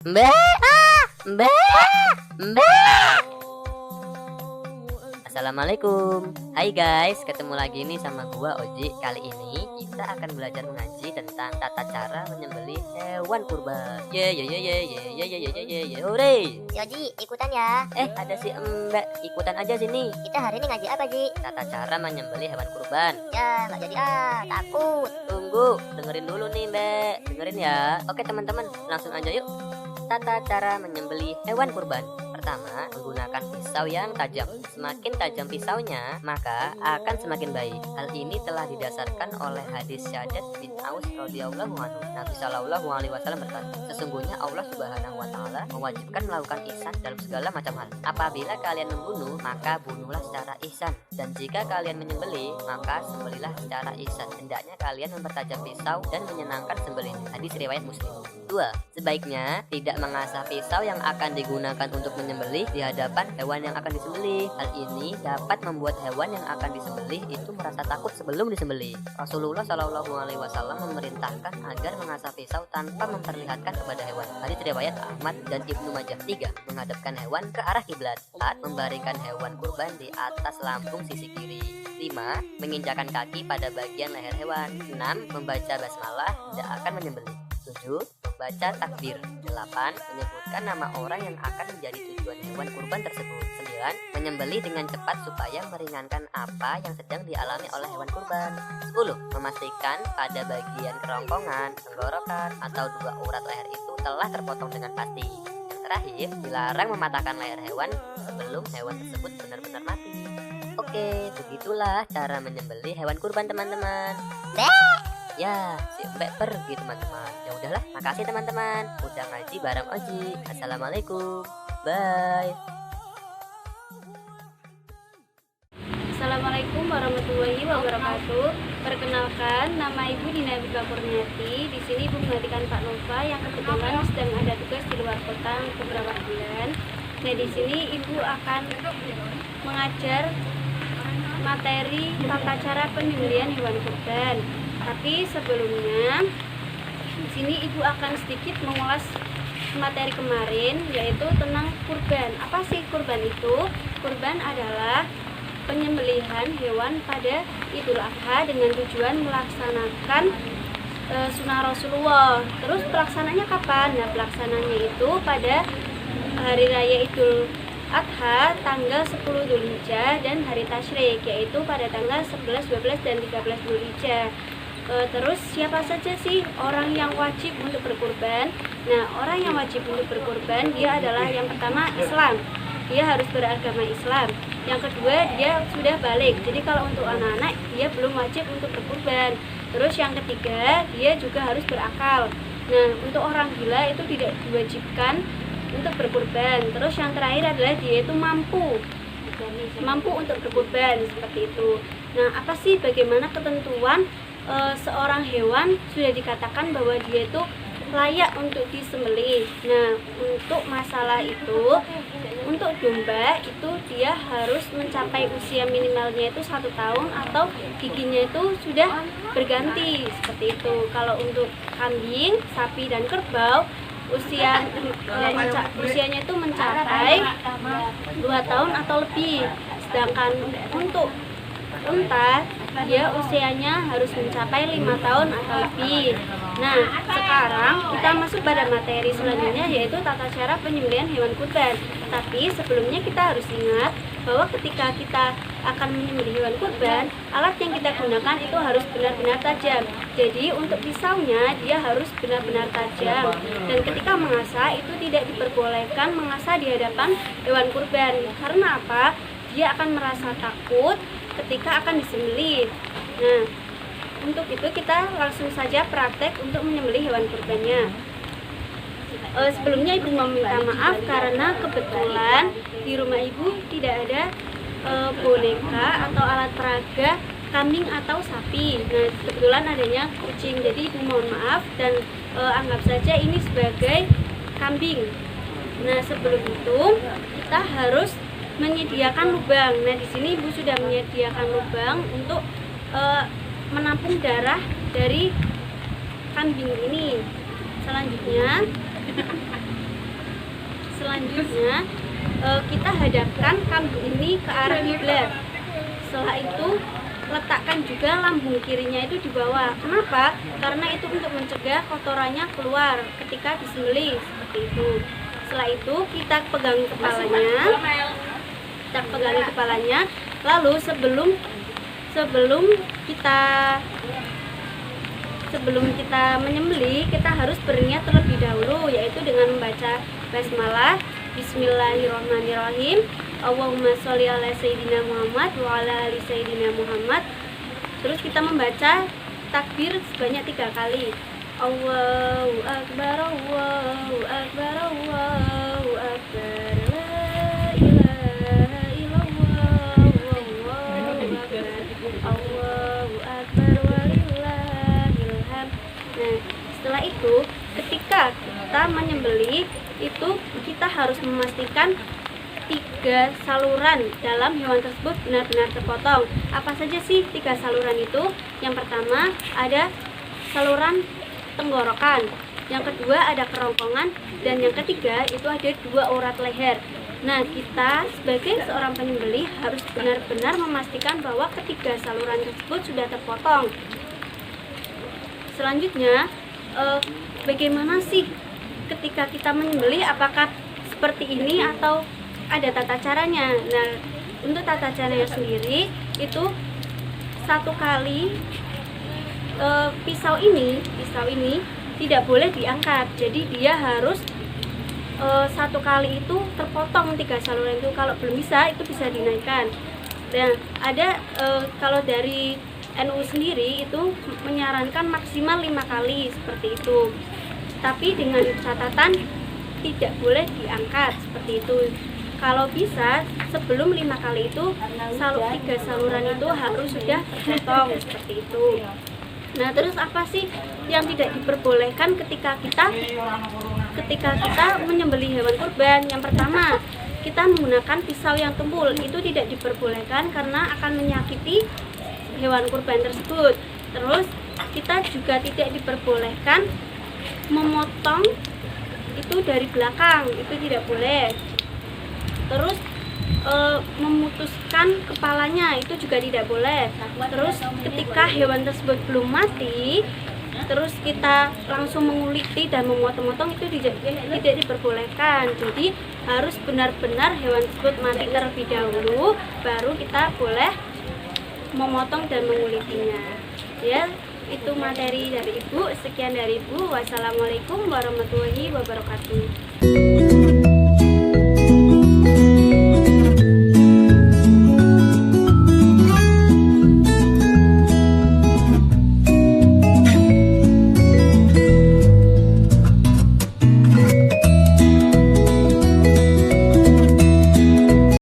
Mbak, Mbak, Mbak. Assalamualaikum. Hai guys, ketemu lagi nih sama gua Oji. Kali ini kita akan belajar mengaji tentang tata cara menyembelih hewan kurban. Ye ye ye ye ye ye ye ye ye ye ye hore. Yoji, ikutan ya. Ada si Mbak, ikutan aja sini. Kita hari ini ngaji apa, Ji? Tata cara menyembelih hewan kurban. Ya, nggak jadi takut. Tunggu, dengerin dulu nih Mbak. Dengerin ya. Oke teman-teman, langsung aja yuk. Tata cara menyembelih hewan kurban. Pertama, menggunakan pisau yang tajam. Semakin tajam pisaunya, maka akan semakin baik. Hal ini telah didasarkan oleh hadis Syaddad bin Aus radhiyallahu anhu. Nabi sallallahu alaihi wasallam berkata, sesungguhnya Allah Subhanahu wa taala mewajibkan melakukan ihsan dalam segala macam hal. Apabila kalian membunuh, maka bunuhlah secara ihsan. Dan jika kalian menyembelih, maka sembelihlah secara ihsan. Hendaknya kalian mempertajam pisau dan menyenangkan sembelihnya. Hadis riwayat Muslim. 2. Sebaiknya tidak mengasah pisau yang akan digunakan untuk menyembelih di hadapan hewan yang akan disembelih. Hal ini dapat membuat hewan yang akan disembelih itu merasa takut sebelum disembelih. Rasulullah Shallallahu Alaihi Wasallam memerintahkan agar mengasah pisau tanpa memperlihatkan kepada hewan. Hadits riwayat Ahmad dan Ibnu Majah. 3. Menghadapkan hewan ke arah kiblat saat membaringkan hewan kurban di atas lambung sisi kiri. 5. Menginjakan kaki pada bagian leher hewan. 6. Membaca basmalah tidak akan menyembelih. 7. Membaca takbir. 8. Menyebutkan nama orang yang akan menjadi tujuan hewan kurban tersebut. 9. Menyembelih dengan cepat supaya meringankan apa yang sedang dialami oleh hewan kurban. 10. Memastikan pada bagian kerongkongan, tenggorokan, atau dua urat leher itu telah terpotong dengan pasti. Yang terakhir, dilarang mematahkan leher hewan sebelum hewan tersebut benar-benar mati. Oke, begitulah cara menyembelih hewan kurban teman-teman. Ya, si Mbak pergi teman-teman. Ya udahlah, makasih teman-teman udah ngaji bareng Oji. Assalamualaikum. Bye. Assalamualaikum warahmatullahi wabarakatuh. Perkenalkan, nama Ibu Dina Bika Kurniati. Di sini Ibu menggantikan Pak Nova yang kebetulan sedang ada tugas di luar kota beberapa bulan. Nah, di sini Ibu akan mengajar materi tata cara penyembelihan hewan kurban. Tapi sebelumnya di sini Ibu akan sedikit mengulas materi kemarin, yaitu tentang kurban. Apa sih kurban itu? Kurban adalah penyembelihan hewan pada Idul Adha dengan tujuan melaksanakan sunnah Rasulullah. Terus pelaksananya kapan? Nah, pelaksananya itu pada hari raya Idul Adha tanggal 10 Dzulhijjah dan hari tasyrik, yaitu pada tanggal 11, 12, dan 13 Dzulhijjah. Terus siapa saja sih orang yang wajib untuk berkurban? Nah, orang yang wajib untuk berkurban dia adalah yang pertama Islam. Dia harus beragama Islam. Yang kedua, dia sudah balik. Jadi kalau untuk anak-anak dia belum wajib untuk berkurban. Terus yang ketiga, dia juga harus berakal. Nah, untuk orang gila itu tidak diwajibkan untuk berkurban. Terus yang terakhir adalah dia itu mampu untuk berkurban, seperti itu. Nah, apa sih bagaimana ketentuan seorang hewan sudah dikatakan bahwa dia itu layak untuk disembelih? Nah, untuk masalah itu, untuk domba itu dia harus mencapai usia minimalnya itu 1 tahun atau giginya itu sudah berganti, seperti itu. Kalau untuk kambing, sapi, dan kerbau usianya itu mencapai 2 tahun atau lebih. Sedangkan untuk unta dia usianya harus mencapai 5 tahun atau lebih. Nah, sekarang kita masuk pada materi selanjutnya, yaitu tata cara penyembelihan hewan kurban. Tapi sebelumnya kita harus ingat bahwa ketika kita akan menyembelih hewan kurban, alat yang kita gunakan itu harus benar-benar tajam. Jadi untuk pisaunya dia harus benar-benar tajam. Dan ketika mengasah itu tidak diperbolehkan mengasah di hadapan hewan kurban. Karena apa? Dia akan merasa takut ketika akan disembelih. Nah, untuk itu kita langsung saja praktek untuk menyembelih hewan kurbannya. Sebelumnya Ibu meminta maaf karena kebetulan di rumah Ibu tidak ada boneka atau alat peraga kambing atau sapi. Nah, kebetulan adanya kucing. Jadi Ibu mohon maaf dan anggap saja ini sebagai kambing. Nah, sebelum itu kita harus menyediakan lubang. Nah, di sini Ibu sudah menyediakan lubang untuk menampung darah dari kambing ini. Selanjutnya selanjutnya kita hadapkan kambing ini ke arah kiblat. Setelah itu letakkan juga lambung kirinya itu di bawah. Kenapa? Karena itu untuk mencegah kotorannya keluar ketika disembelih, seperti itu. Setelah itu kita pegang kepalanya. Lalu sebelum kita menyembelih, kita harus berniat terlebih dahulu, yaitu dengan membaca basmalah, bismillahirrahmanirrahim, Allahumma sholli ala sayyidina Muhammad wa ala ali sayyidina Muhammad. Terus kita membaca takbir sebanyak 3 kali. Allahu akbar, Allahu akbar, Allahu akbar, la ilaha illallah, Allahu akbar, Allahu akbar, walillahil hamd. Nah, setelah itu ketika kita menyembelih itu kita harus memastikan 3 saluran dalam hewan tersebut benar-benar terpotong. Apa saja sih 3 saluran itu? Yang pertama ada saluran tenggorokan, yang kedua ada kerongkongan, dan yang ketiga itu ada 2 urat leher. Nah, kita sebagai seorang penyembelih harus benar-benar memastikan bahwa ketiga saluran tersebut sudah terpotong. Selanjutnya, bagaimana sih ketika kita menyembelih, apakah seperti ini atau ada tata caranya? Nah, untuk tata caranya sendiri itu 1 kali pisau ini tidak boleh diangkat, jadi dia harus 1 kali itu terpotong 3 saluran itu. Kalau belum bisa, itu bisa dinaikkan. Dan ada kalau dari NU sendiri itu menyarankan maksimal 5 kali seperti itu, tapi dengan catatan tidak boleh diangkat seperti itu. Kalau bisa sebelum 5 kali itu 3 saluran itu harus sudah terpotong seperti itu. Nah, terus apa sih yang tidak diperbolehkan ketika kita menyembelih hewan kurban? Yang pertama, kita menggunakan pisau yang tumpul. Itu tidak diperbolehkan karena akan menyakiti hewan kurban tersebut. Terus kita juga tidak diperbolehkan memotong itu dari belakang, itu tidak boleh. Terus memutuskan kepalanya itu juga tidak boleh. Terus ketika hewan tersebut belum mati, terus kita langsung menguliti dan memotong-motong itu tidak diperbolehkan. Jadi harus benar-benar hewan tersebut mati terlebih dahulu, baru kita boleh memotong dan mengulitinya. Ya, itu materi dari Ibu. Sekian dari Ibu. Wassalamualaikum warahmatullahi wabarakatuh.